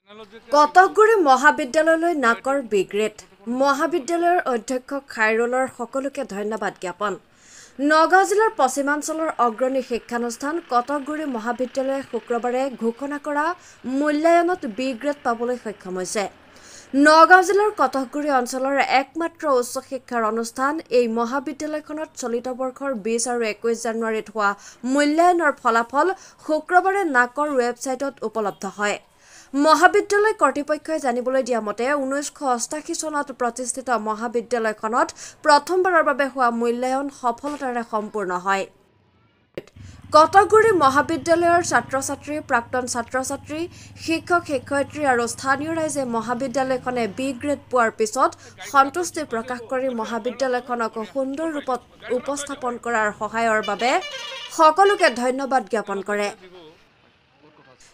কটকগুৰি মহাবিদ্যালয়লৈ নাকৰ বিগ্ৰেড মহাবিদ্যালয়ৰ অধ্যক্ষ খাইৰুলৰ সকলোকে ধন্যবাদ জ্ঞাপন নগাঁও জিলাৰ পশ্চিমাঞ্চলৰ অগ্ৰণী শিক্ষানুষ্ঠান কটকগুৰি মহাবিদ্যালয়ে শুক্ৰবাৰে ঘোষণা কৰা মূল্যায়নত বিগ্ৰেড পাবলৈ সক্ষম হৈছে নগাঁও জিলাৰ কটকগুৰি অঞ্চলৰ একমাত্ৰ উচ্চ শিক্ষাৰ অনুষ্ঠান এই মহাবিদ্যালয়খনত চলিত বৰ্ষৰ 20 আৰু 21 জানুৱাৰীত হোৱা মূল্যায়নৰ ফলাফল শুক্ৰবাৰে নাকৰ ৱেবছাইটত উপলব্ধ হয় মহাবিদ্যালয় কৰ্তৃপক্ষই জানিবলৈ দিয়া মতে 1988 চনত প্ৰতিষ্ঠিত মহাবিদ্যালয়খনত প্ৰথমবাৰৰ বাবে হোৱা মূল্যায়ন সফলতাৰে সম্পূৰ্ণ হয় কটকগুৰি মহাবিদ্যালয়ৰ ছাত্ৰ-ছাত্ৰী প্ৰাক্তন ছাত্ৰ-ছাত্ৰী শিক্ষক শিক্ষয়িত্ৰী আৰু স্থানীয় ৰাইজে মহাবিদ্যালয়খনে বি গ্ৰেড পোৱাৰ পিছত সন্তুষ্টি প্ৰকাশ কৰি মহাবিদ্যালয়খনক সুন্দৰ ৰূপত উপস্থাপন কৰাৰ সহায়ৰ বাবে সকলোকে ধন্যবাদ জ্ঞাপন কৰে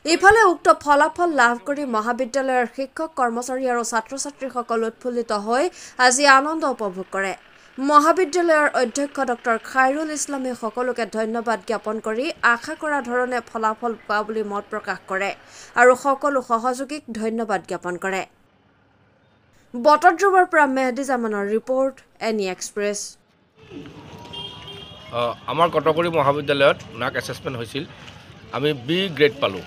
ইফালে উক্ত ফলাফল লাভ কৰি মহাবিদ্যালয়ৰ শিক্ষক কৰ্মচাৰী আৰু ছাত্ৰ-ছাত্ৰীসকল উৎফুল্লিত হৈ আজি আনন্দ উপভোগ কৰে মহাবিদ্যালয়ৰ অধ্যক্ষ ডক্টৰ খাইৰুল ইছলামে সকলোকে ধন্যবাদ জ্ঞাপন কৰি আশা কৰা ধৰণে ফলাফল পোৱা বুলি মত প্ৰকাশ কৰে আৰু সকলো সহযোগীক ধন্যবাদ জ্ঞাপন কৰে বটদ্ৰবৰ পৰা মেহদি জামানৰ ৰিপৰ্ট এনি এক্সপ্ৰেছ আমাৰ কটকগুৰি মহাবিদ্যালয়ত নাক এছেছমেণ্ট হৈছিল আমি বি গ্ৰেড পালোঁ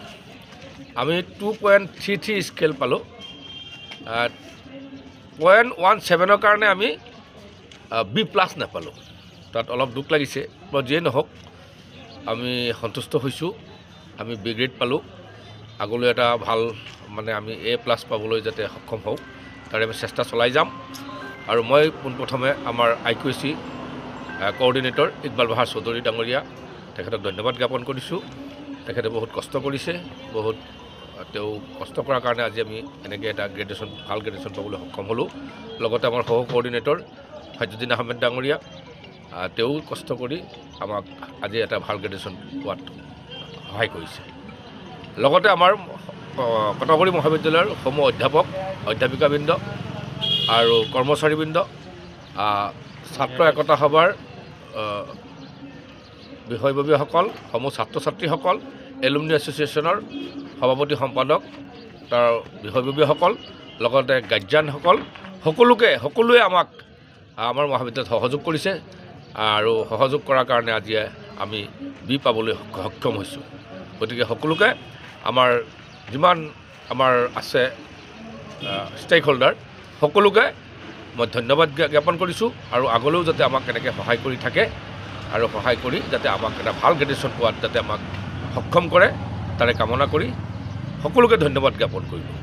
আমি 2.33 স্কেল পালোঁ 0.17 কাৰণে আমি বি প্লাছ নাপালোঁ তাত অলপ দুখ লাগিছে যিয়ে নহওক আমি সন্তুষ্ট হৈছোঁ আমি বি গ্ৰেড পালোঁ আগলৈ এটা ভাল মানে আমি এ প্লাছ পাবলৈ যাতে সক্ষম হওঁ তাৰে আমি চেষ্টা চলাই যাম আৰু মই পোনপ্ৰথমে আমাৰ IQAC কোঅৰ্ডিনেটৰ ইকবাল বাহাৰ চৌধুৰী ডাঙৰীয়া তেখেতক ধন্যবাদ জ্ঞাপন কৰিছোঁ তেখেতে বহুত কষ্ট কৰিছে বহুত তেওঁ কষ্ট কৰাৰ কাৰণে আজি আমি এনেকৈ এটা গ্ৰেডুৱেশ্যন ভাল গ্ৰেডুৱেশ্যন পাবলৈ সক্ষম হ'লোঁ লগতে আমাৰ সহ কোঅৰ্ডিনেটৰ ফাইজুদ্দিন আহমেদ ডাঙৰীয়া তেওঁ কষ্ট কৰি আমাক আজি এটা ভাল গ্ৰেডুৱেশ্যন পোৱাত সহায় কৰিছে লগতে আমাৰ কটকগুৰি মহাবিদ্যালয়ৰ সমূহ অধ্যাপক অধ্যাপিকাবৃন্দ আৰু কৰ্মচাৰীবৃন্দ ছাত্ৰ একতা সভাৰ বিষয়ববীয়াসকল সমূহ ছাত্ৰ ছাত্ৰীসকল এলুমনি এছ'চিয়েশ্যনৰ সভাপতি সম্পাদক তাৰ বিষয়ববীয়াসকল লগতে গাৰ্জিয়ানসকল সকলোৱে আমাক আমাৰ মহাবিদ্যালয়ত সহযোগ কৰিছে আৰু সহযোগ কৰাৰ কাৰণে আজি আমি বি পাবলৈ সক্ষম হৈছোঁ গতিকে সকলোকে আমাৰ যিমান আমাৰ আছে ষ্টেক হোল্ডাৰ সকলোকে মই ধন্যবাদ জ্ঞাপন কৰিছোঁ আৰু আগলৈও যাতে আমাক এনেকৈ সহায় কৰি থাকে আৰু সহায় কৰি যাতে আমাক এটা ভাল গ্ৰেডুৱেশ্যন পোৱাত যাতে আমাক সক্ষম কৰে তাৰে কামনা কৰি সকলোকে ধন্যবাদ জ্ঞাপন কৰিলোঁ